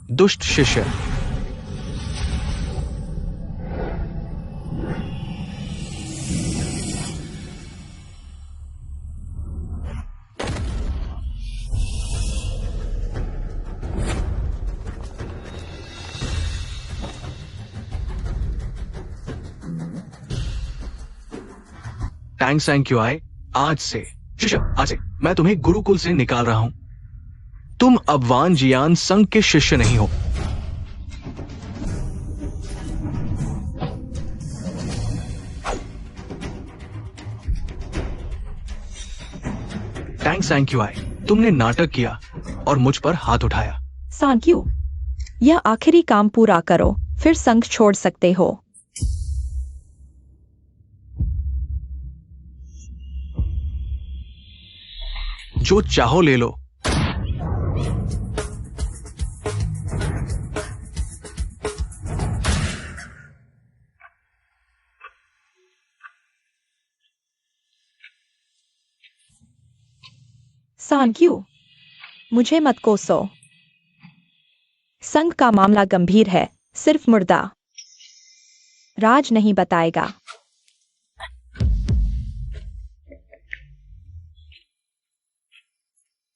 दुष्ट शिष्य। टैंग सैंक्यूआई, आज से शिष्य, आज से मैं तुम्हें गुरुकुल से निकाल रहा हूं। तुम अब वान जियान संघ के शिष्य नहीं हो। टैंग सैंक्यूआई, तुमने नाटक किया और मुझ पर हाथ उठाया। सांक्यू, यह आखिरी काम पूरा करो, फिर संघ छोड़ सकते हो। जो चाहो ले लो। सांक्यू, मुझे मत कोसो। संघ का मामला गंभीर है, सिर्फ मुर्दा राज नहीं बताएगा।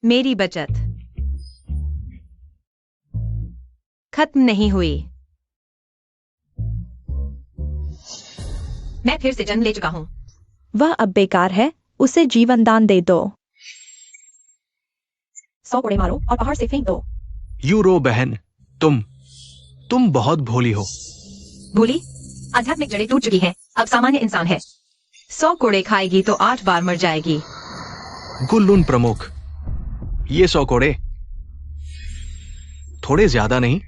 मेरी बचत खत्म नहीं हुई। मैं फिर से जन्म ले चुका हूं। वह अब बेकार है, उसे जीवन दान दे दो। 100 कोड़े मारो और पहाड़ से फेंक दो। यूरो बहन, तुम बहुत भोली हो। भोली? आध्यात्मिक जड़ें टूट चुकी हैं, अब सामान्य इंसान है। 100 कोड़े खाएगी तो 8 बार मर जाएगी। गुल्लुन प्रमुख, ये 100 कोड़े थोड़े ज्यादा नहीं?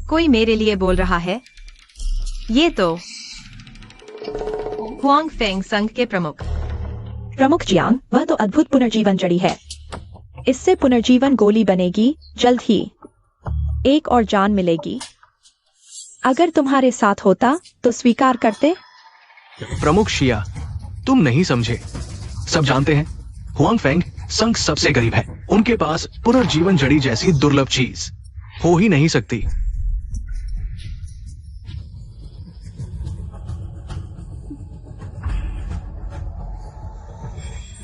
कोई मेरे लिए बोल रहा है? ये तो हुआंग फेंग संघ के प्रमुख जियांग, वह तो अद्भुत पुनर्जीवन जड़ी है। इससे पुनर्जीवन गोली बनेगी, जल्द ही एक और जान मिलेगी। अगर तुम्हारे साथ होता तो स्वीकार करते। प्रमुख शिया, तुम नहीं समझे। सब जानते हैं हुआंग फेंग संघ सबसे गरीब है। उनके पास पुनर्जीवन जड़ी जैसी दुर्लभ चीज हो ही नहीं सकती।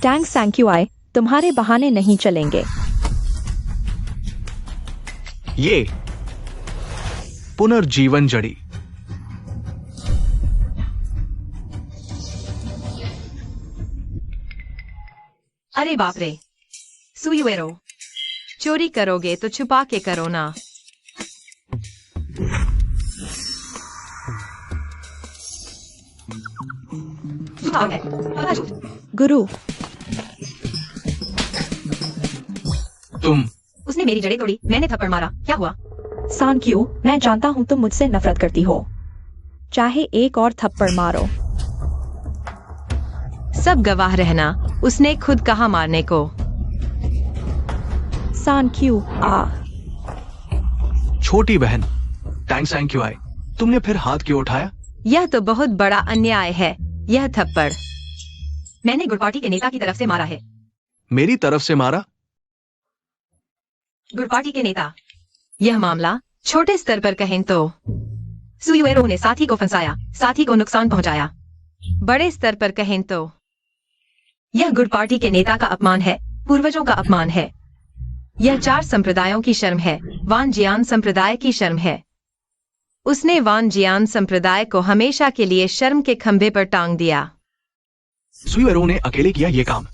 टैंग सैंक्यूआई, तुम्हारे बहाने नहीं चलेंगे। ये पुनर्जीवन जड़ी अरे बाप रे, सुयुएरो, चोरी करोगे तो छुपा के करो ना। गुरु, उसने मेरी जड़ें तोड़ी, मैंने थप्पड़ मारा, क्या हुआ? सांक्यू, मैं जानता हूं तुम मुझसे नफरत करती हो। चाहे एक और थप्पड़ मारो। सब गवाह रहना, उसने खुद कहा मारने को। सांक्यू, छोटी बहन टैंग सैंक्यूआई, तुमने फिर हाथ क्यों उठाया? यह तो बहुत बड़ा अन्याय है। यह थप्पड़ मैंने गुड़ पार्टी के नेता की तरफ से मारा है। मेरी तरफ से मारा? गुड़ पार्टी के नेता। यह मामला छोटे स्तर पर कहें तो सुयुएरो ने साथी को फंसाया, साथी को नुकसान पहुंचाया। बड़े स्तर पर कहें तो यह गुड़ पार्टी के नेता का अपमान है, पूर्वजों का अपमान है। यह 4 संप्रदायों की शर्म है, वान जियान संप्रदाय की शर्म है। उसने वान जियान संप्रदाय को हमेशा के लिए शर्म के खंभे पर टांग दिया। सुयुएरो ने अकेले किया ये काम।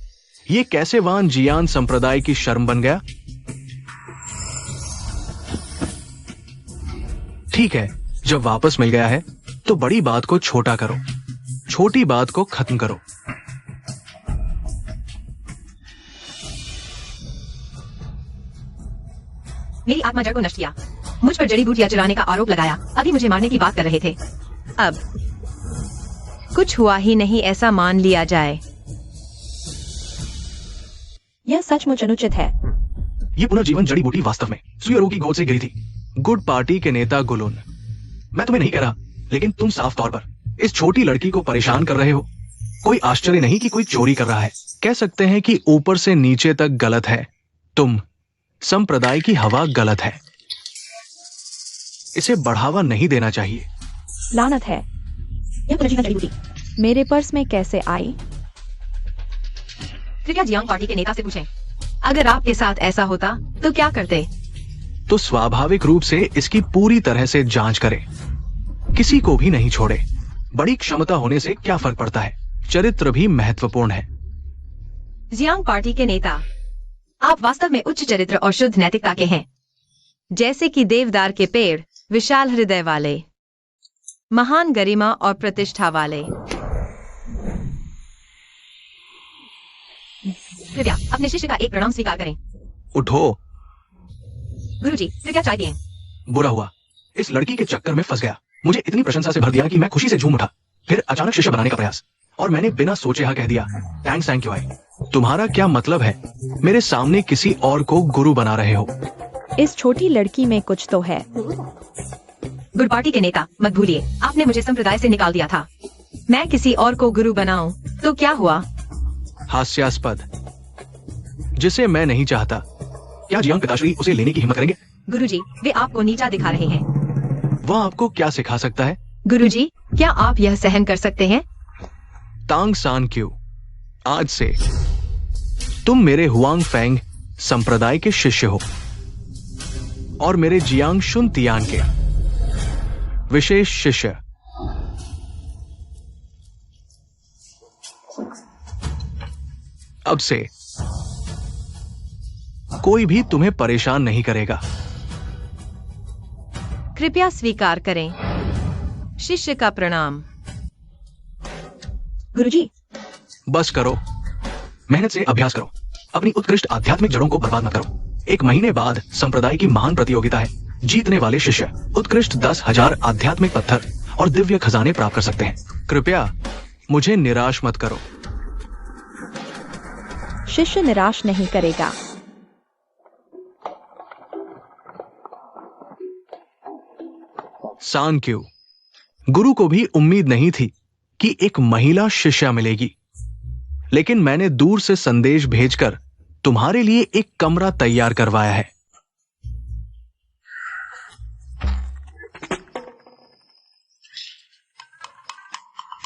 ये कैसे वान जियान संप्रदाय की शर्म बन गया? ठीक है, जब वापस मिल गया है तो बड़ी बात को छोटा करो, छोटी बात को खत्म करो। मेरी आत्मा जड़ को नष्ट किया, मुझ पर जड़ी बूटियां चुराने का आरोप लगाया। अभी मुझे मारने की बात कर रहे थे। अब कुछ हुआ ही नहीं ऐसा मान लिया जाए। यह सचमुच अनुचित है। ये पुनर्जीवन जड़ी बूटी वास्तव में सुयुएरो की गोद से गिरी थी। गुड पार्टी के नेता गुलुन, मैं तुम्हें नहीं कह रहा, लेकिन तुम साफ तौर पर इस छोटी लड़की को परेशान कर रहे हो। कोई आश्चर्य नहीं कि कोई चोरी कर रहा है। कह सकते हैं कि ऊपर से नीचे तक गलत है। तुम संप्रदाय की हवा गलत है। इसे बढ़ावा नहीं देना चाहिए। लानत है। यह पुनर्जीवन जड़ी बूटी मेरे पर्स में कैसे आई? कृपया जियांग पार्टी के नेता से पूछें। अगर आपके साथ ऐसा होता तो क्या करते? तो स्वाभाविक रूप से इसकी पूरी तरह से जांच करें, किसी को भी नहीं छोड़े। बड़ी क्षमता होने से क्या फर्क पड़ता है, चरित्र भी महत्वपूर्ण है। जियांग पार्टी के नेता, आप वास्तव में उच्च चरित्र और शुद्ध नैतिकता के हैं, जैसे कि देवदार के पेड़, विशाल हृदय वाले, महान गरिमा और प्रतिष्ठा वाले। कृपया अपने शिष्य का एक प्रणाम स्वीकार करें। उठो। गुरुजी, कृपया चाय पिएं। बुरा हुआ, इस लड़की के चक्कर में फंस गया। मुझे इतनी प्रशंसा से भर दिया कि मैं खुशी से झूम उठा। फिर अचानक शिष्य बनाने का प्रयास, और मैंने बिना सोचे कह दिया, थैंक यू आई। तुम्हारा क्या मतलब है? मेरे सामने किसी और को गुरु बना रहे हो। इस छोटी लड़की में कुछ तो है। गुड पार्टी के नेता, मत भूलिए, आपने मुझे संप्रदाय से निकाल दिया था। मैं किसी और को गुरु बनाऊं तो क्या हुआ? हास्यास्पद, जिसे मैं नहीं चाहता। क्या जियांग पिताश्री उसे लेने की हिम्मत करेंगे? गुरुजी, वे आपको नीचा दिखा रहे हैं। वह आपको क्या सिखा सकता है? गुरुजी, क्या आप यह सहन कर सकते हैं? तांग सान क्यू, आज से तुम मेरे हुआंग फैंग संप्रदाय के शिष्य हो और मेरे जियांग शुन तियान के विशेष शिष्य। अब से कोई भी तुम्हें परेशान नहीं करेगा। कृपया स्वीकार करें। शिष्य का प्रणाम। गुरुजी, बस करो, मेहनत से अभ्यास करो, अपनी उत्कृष्ट आध्यात्मिक जड़ों को बर्बाद मत करो। 1 महीने बाद संप्रदाय की महान प्रतियोगिता है। जीतने वाले शिष्य उत्कृष्ट 10,000 आध्यात्मिक पत्थर और दिव्य खजाने प्राप्त कर सकते हैं। कृपया मुझे निराश मत करो। शिष्य निराश नहीं करेगा। सान क्यू, गुरु को भी उम्मीद नहीं थी कि एक महिला शिष्या मिलेगी, लेकिन मैंने दूर से संदेश भेजकर तुम्हारे लिए एक कमरा तैयार करवाया है।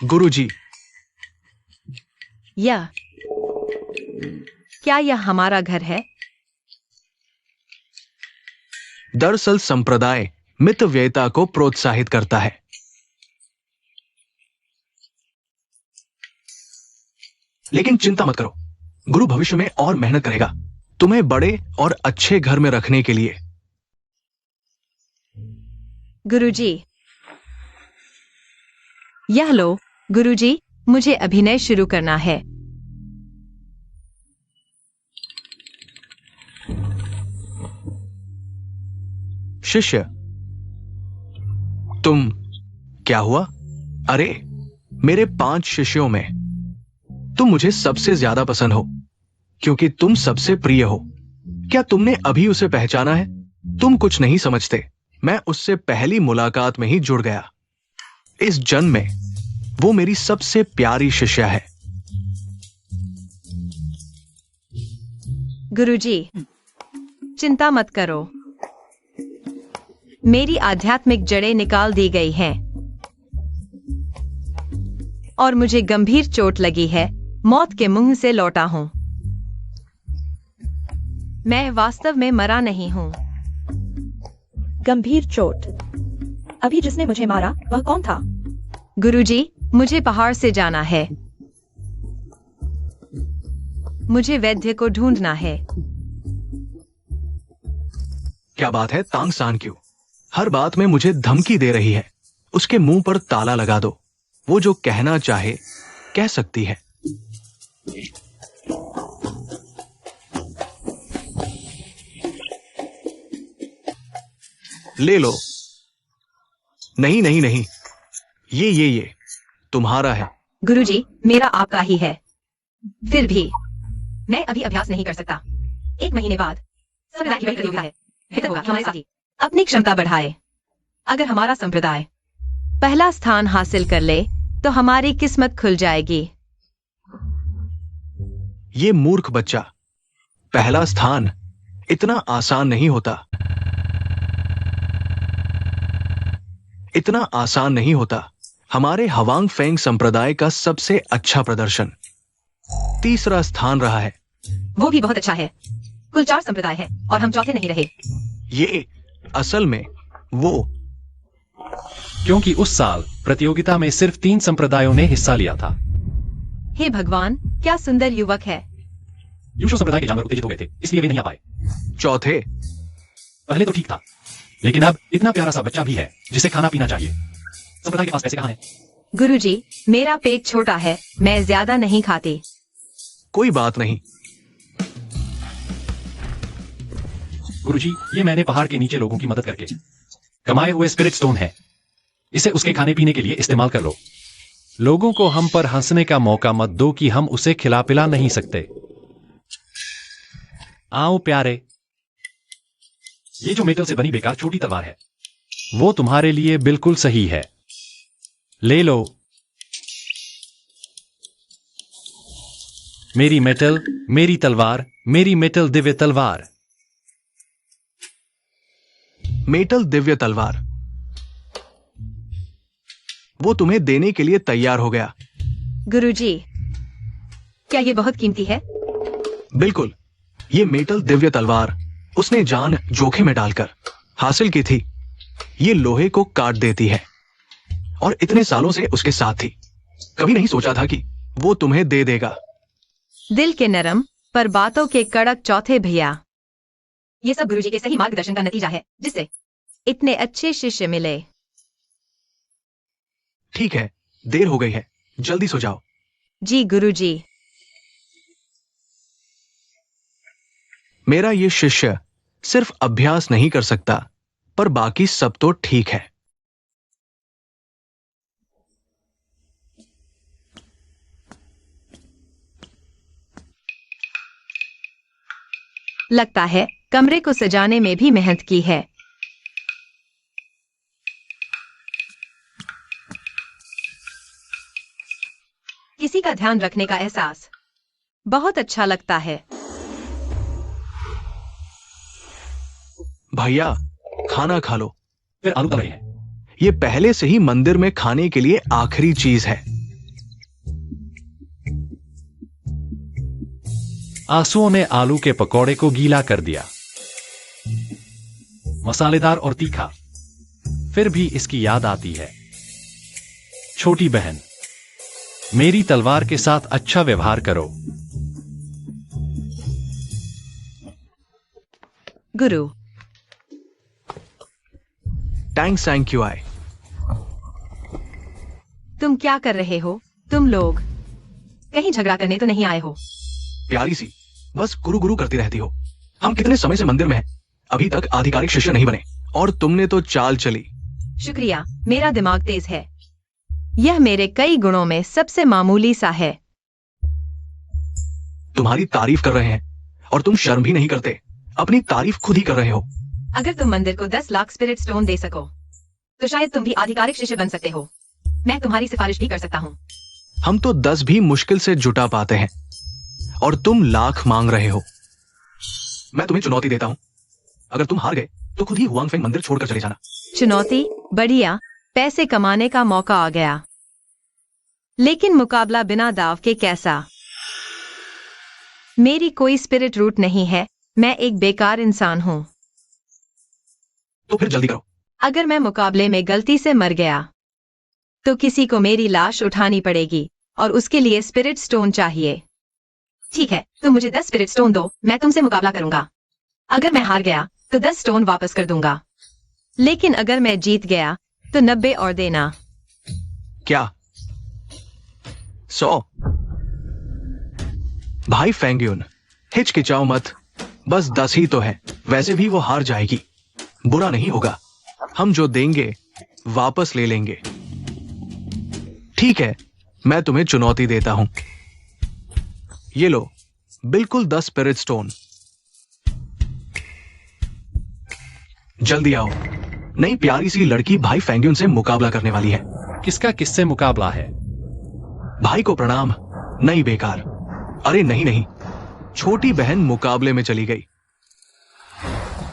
गुरुजी, क्या यह हमारा घर है? दरअसल संप्रदाय मितव्ययिता को प्रोत्साहित करता है। लेकिन चिंता मत करो, गुरु भविष्य में और मेहनत करेगा तुम्हें बड़े और अच्छे घर में रखने के लिए। गुरुजी, यह लो। गुरुजी, मुझे अभिनय शुरू करना है। शिष्य, तुम क्या हुआ? अरे, मेरे 5 शिष्यों में तुम मुझे सबसे ज्यादा पसंद हो क्योंकि तुम सबसे प्रिय हो। क्या तुमने अभी उसे पहचाना है? तुम कुछ नहीं समझते, मैं उससे पहली मुलाकात में ही जुड़ गया। इस जन्म में वो मेरी सबसे प्यारी शिष्या है। गुरुजी, चिंता मत करो, मेरी आध्यात्मिक जड़ें निकाल दी गई हैं और मुझे गंभीर चोट लगी है। मौत के मुंह से लौटा हूं। मैं वास्तव में मरा नहीं हूं। गंभीर चोट? अभी जिसने मुझे मारा वह कौन था? गुरुजी, मुझे पहाड़ से जाना है। मुझे वैद्य को ढूंढना है। क्या बात है तांग सान क्यू, हर बात में मुझे धमकी दे रही है। उसके मुंह पर ताला लगा दो, वो जो कहना चाहे कह सकती है। ले लो। नहीं नहीं नहीं, ये तुम्हारा है। गुरुजी, मेरा आपका ही है। फिर भी मैं अभी अभ्यास नहीं कर सकता। 1 महीने बाद संप्रदाय की बड़ी प्रतियोगिता है। बेहतर होगा कि हमारे साथी अपनी क्षमता बढ़ाए। अगर हमारा संप्रदाय पहला स्थान हासिल कर ले तो हमारी किस्मत खुल जाएगी। ये मूर्ख बच्चा, पहला स्थान इतना आसान नहीं होता। इतना आसान नहीं होता। हमारे हवांग फेंग संप्रदाय का सबसे अच्छा प्रदर्शन 3रा स्थान रहा है। वो भी बहुत अच्छा है। कुल 4 संप्रदाय है और हम चौथे नहीं रहे। ये असल में वो क्योंकि उस साल प्रतियोगिता में सिर्फ 3 संप्रदायों ने हिस्सा लिया था। हे भगवान, क्या सुंदर युवक है। यूशो संप्रदाय के जानवर उत्तेजित हो गए थे, इसलिए वे नहीं आ पाए। चौथे। पहले तो ठीक था, लेकिन अब इतना प्यारा सा बच्चा भी है जिसे खाना पीना चाहिए। संप्रदाय के पास पैसे कहाँ हैं? गुरुजी, मेरा पेट छोटा है, मैं ज्यादा नहीं खाती। कोई बात नहीं। गुरुजी, ये मैंने पहाड़ के नीचे लोगों की मदद करके कमाए हुए स्पिरिट स्टोन है। इसे उसके खाने पीने के लिए इस्तेमाल कर लो। लोगों को हम पर हंसने का मौका मत दो कि हम उसे खिला पिला नहीं सकते। आओ प्यारे, ये जो मेटल से बनी बेकार छोटी तलवार है, वो तुम्हारे लिए बिल्कुल सही है। ले लो। मेरी मेटल, मेरी तलवार, मेरी मेटल दिव्य तलवार। मेटल दिव्य तलवार। वो तुम्हें देने के लिए तैयार हो गया। गुरुजी, क्या ये बहुत कीमती है? बिल्कुल। ये मेटल दिव्य तलवार उसने जान जोखिम में डालकर हासिल की थी। ये लोहे को काट देती है और इतने सालों से उसके साथ थी। कभी नहीं सोचा था कि वो तुम्हें दे देगा। दिल के नरम पर बातों के कड़क चौथे भैया। ये सब गुरुजी के सही मार्गदर्शन का नतीजा है, जिससे इतने अच्छे शिष्य मिले। ठीक है, देर हो गई है, जल्दी सो जाओ। जी गुरुजी। मेरा ये शिष्य सिर्फ अभ्यास नहीं कर सकता, पर बाकी सब तो ठीक है। लगता है कमरे को सजाने में भी मेहनत की है। किसी का ध्यान रखने का एहसास बहुत अच्छा लगता है। भैया, खाना खा लो। फिर आलू तल रहे हैं। ये पहले से ही मंदिर में खाने के लिए आखिरी चीज है। आंसुओं ने आलू के पकौड़े को गीला कर दिया, मसालेदार और तीखा। फिर भी इसकी याद आती है। छोटी बहन, मेरी तलवार के साथ अच्छा व्यवहार करो। गुरु, थैंक यू आई। तुम क्या कर रहे हो? तुम लोग कहीं झगड़ा करने तो नहीं आए हो? प्यारी सी, बस गुरु गुरु करती रहती हो। हम कितने समय से मंदिर में हैं, अभी तक आधिकारिक शिष्य नहीं बने, और तुमने तो चाल चली। शुक्रिया, मेरा दिमाग तेज है। यह मेरे कई गुणों में सबसे मामूली सा है। तुम्हारी तारीफ कर रहे हैं और तुम शर्म भी नहीं करते। अपनी तारीफ खुद ही कर रहे हो। अगर तुम मंदिर को 10 लाख स्पिरिट स्टोन दे सको तो शायद तुम भी आधिकारिक शिष्य बन सकते हो। मैं तुम्हारी सिफारिश भी कर सकता हूँ। हम तो 10 भी मुश्किल से जुटा पाते हैं और तुम लाख मांग रहे हो। मैं तुम्हें चुनौती देता हूँ, अगर तुम हार गए तो खुद ही हुआंग फेंग मंदिर छोड़कर चले जाना। चुनौती? बढ़िया, पैसे कमाने का मौका आ गया। लेकिन मुकाबला बिना दाव के कैसा? मेरी कोई स्पिरिट रूट नहीं है, मैं एक बेकार इंसान हूँ। तो फिर जल्दी करो। अगर मैं मुकाबले में गलती से मर गया तो किसी को मेरी लाश उठानी पड़ेगी और उसके लिए स्पिरिट स्टोन चाहिए। ठीक है, तुम मुझे 10 स्पिरिट स्टोन दो, मैं तुमसे मुकाबला करूंगा। अगर मैं हार गया तो 10 स्टोन वापस कर दूंगा, लेकिन अगर मैं जीत गया तो 90 और देना। क्या 100? भाई फेंग्यून, हिचकिचाओ मत, बस 10 ही तो है। वैसे भी वो हार जाएगी, बुरा नहीं होगा। हम जो देंगे वापस ले लेंगे। ठीक है, मैं तुम्हें चुनौती देता हूं। ये लो, बिल्कुल 10 स्पिरिट स्टोन। जल्दी आओ, नई प्यारी सी लड़की भाई फेंग्यून से मुकाबला करने वाली है। किसका किससे मुकाबला है? भाई को प्रणाम। नहीं बेकार। अरे नहीं, छोटी बहन मुकाबले में चली गई।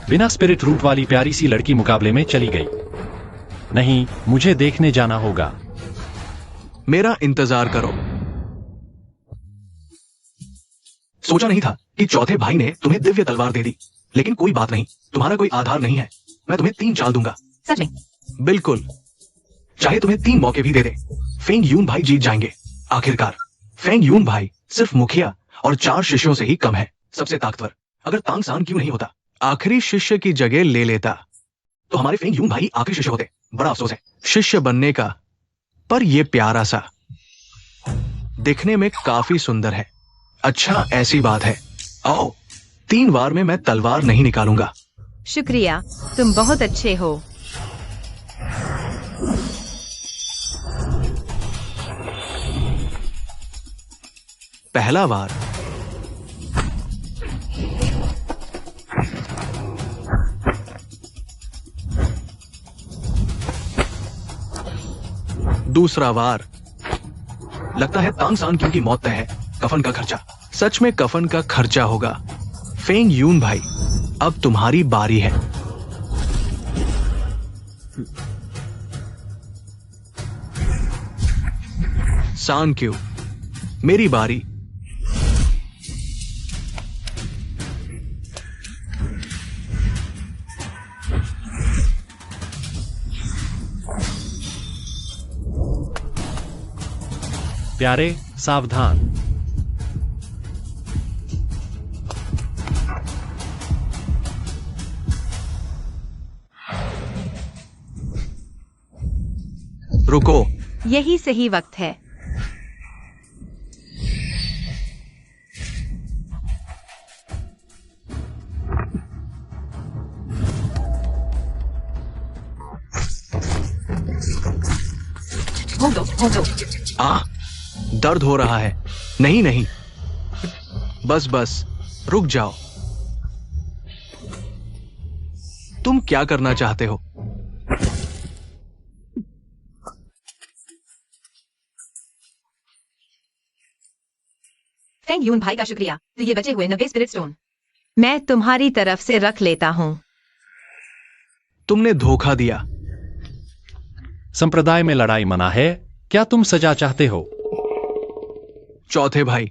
बिना स्पिरिट रूट वाली प्यारी सी लड़की मुकाबले में चली गई। नहीं, मुझे देखने जाना होगा। मेरा इंतजार करो। सोचा नहीं था कि चौथे भाई ने तुम्हें दिव्य तलवार दे दी, लेकिन कोई बात नहीं, तुम्हारा कोई आधार नहीं है। मैं तुम्हें 3 चाल दूंगा। सच में? बिल्कुल, चाहे तुम्हें 3 मौके भी दे दे, फेंग यून भाई जीत जाएंगे। आखिरकार फेंग यून भाई सिर्फ मुखिया और 4 शिष्यों से ही कम है, सबसे ताकतवर। अगर तांग सान क्यों नहीं होता, आखिरी शिष्य की जगह ले लेता, तो हमारे फेंग यून भाई आखिरी शिष्य होते। बड़ा अफसोस है शिष्य बनने का, पर यह प्यारा सा, दिखने में काफी सुंदर है। अच्छा, ऐसी बात है। आओ, 3 बार में मैं तलवार नहीं निकालूंगा। शुक्रिया, तुम बहुत अच्छे हो। पहला वार। दूसरा वार। लगता है तांग सान क्यों की मौत तय है। कफन का खर्चा, सच में कफन का खर्चा होगा। फेंग यून भाई, अब तुम्हारी बारी है। सान क्यों, मेरी बारी। प्यारे, सावधान। रुको, यही सही वक्त है। हो दो। दर्द हो रहा है। नहीं नहीं, बस बस, रुक जाओ। तुम क्या करना चाहते हो? फेंग यून भाई का शुक्रिया, तो ये बचे हुए 90 स्पिरिट स्टोन मैं तुम्हारी तरफ से रख लेता हूँ। तुमने धोखा दिया। संप्रदाय में लड़ाई मना है। क्या तुम सजा चाहते हो? चौथे भाई,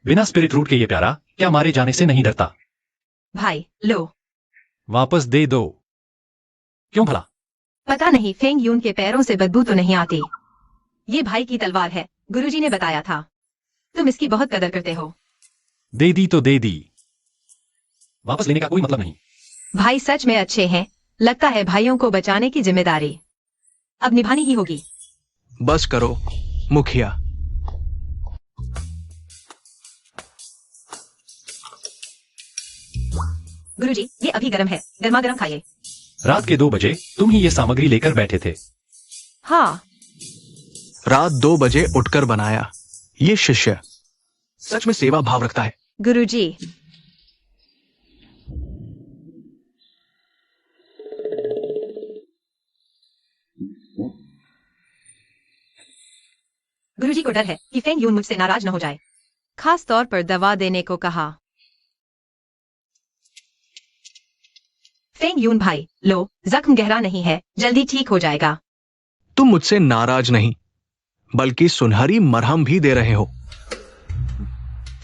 बिना स्पिरिट रूट के ये प्यारा क्या मारे जाने से नहीं डरता? भाई लो। वापस दे दो। क्यों भला? पता नहीं, फेंग यून के पैरों से बदबू तो नहीं आती। ये भाई की तलवार है, गुरुजी ने बताया था। तुम इसकी बहुत कदर करते हो। दे दी तो दे दी, वापस लेने का कोई मतलब नहीं। भाई सच में अच्छे हैं। लगता है भाइयों को बचाने की जिम्मेदारी अब निभानी ही होगी। बस करो मुखिया। गुरुजी, ये अभी गर्म है, गर्मा गर्म खाइए। रात के 2 बजे तुम ही ये सामग्री लेकर बैठे थे। हाँ, रात 2 बजे उठकर बनाया। ये शिष्य सच में सेवा भाव रखता है। गुरुजी। गुरुजी को डर है कि फेंग यून मुझसे नाराज न हो जाए। खास तौर पर दवा देने को कहा। फेंग यून भाई, लो, जख्म गहरा नहीं है, जल्दी ठीक हो जाएगा। तुम मुझसे नाराज नहीं, बल्कि सुनहरी मरहम भी दे रहे हो।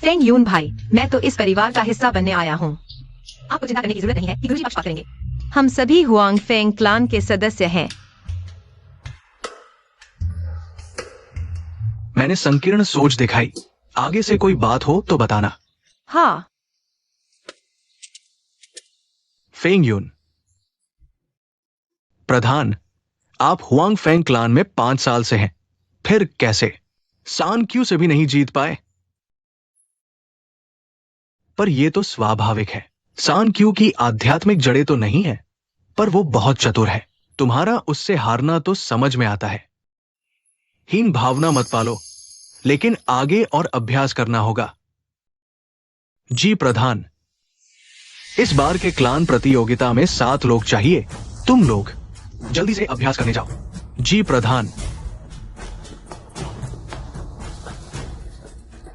फेंग यून भाई, मैं तो इस परिवार का हिस्सा बनने आया हूँ। आपको चिंता करने की जरूरत नहीं है कि गुरुजी पक्षपात करेंगे। हम सभी हुआंग फेंग क्लान के सदस्य हैं। मैंने संकीर्ण सोच दिखाई। आगे से कोई बात हो तो बताना। हाँ। फेंग यून, प्रधान, आप हुआंग फेंग क्लान में 5 साल से हैं, फिर कैसे सान क्यू से भी नहीं जीत पाए? पर यह तो स्वाभाविक है। सान क्यू की आध्यात्मिक जड़ें तो नहीं है, पर वो बहुत चतुर है। तुम्हारा उससे हारना तो समझ में आता है। हीन भावना मत पालो, लेकिन आगे और अभ्यास करना होगा। जी प्रधान, इस बार के क्लान प्रतियोगिता में 7 लोग चाहिए। तुम लोग जल्दी से अभ्यास करने जाओ। जी प्रधान।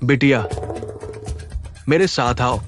बिटिया, मेरे साथ आओ।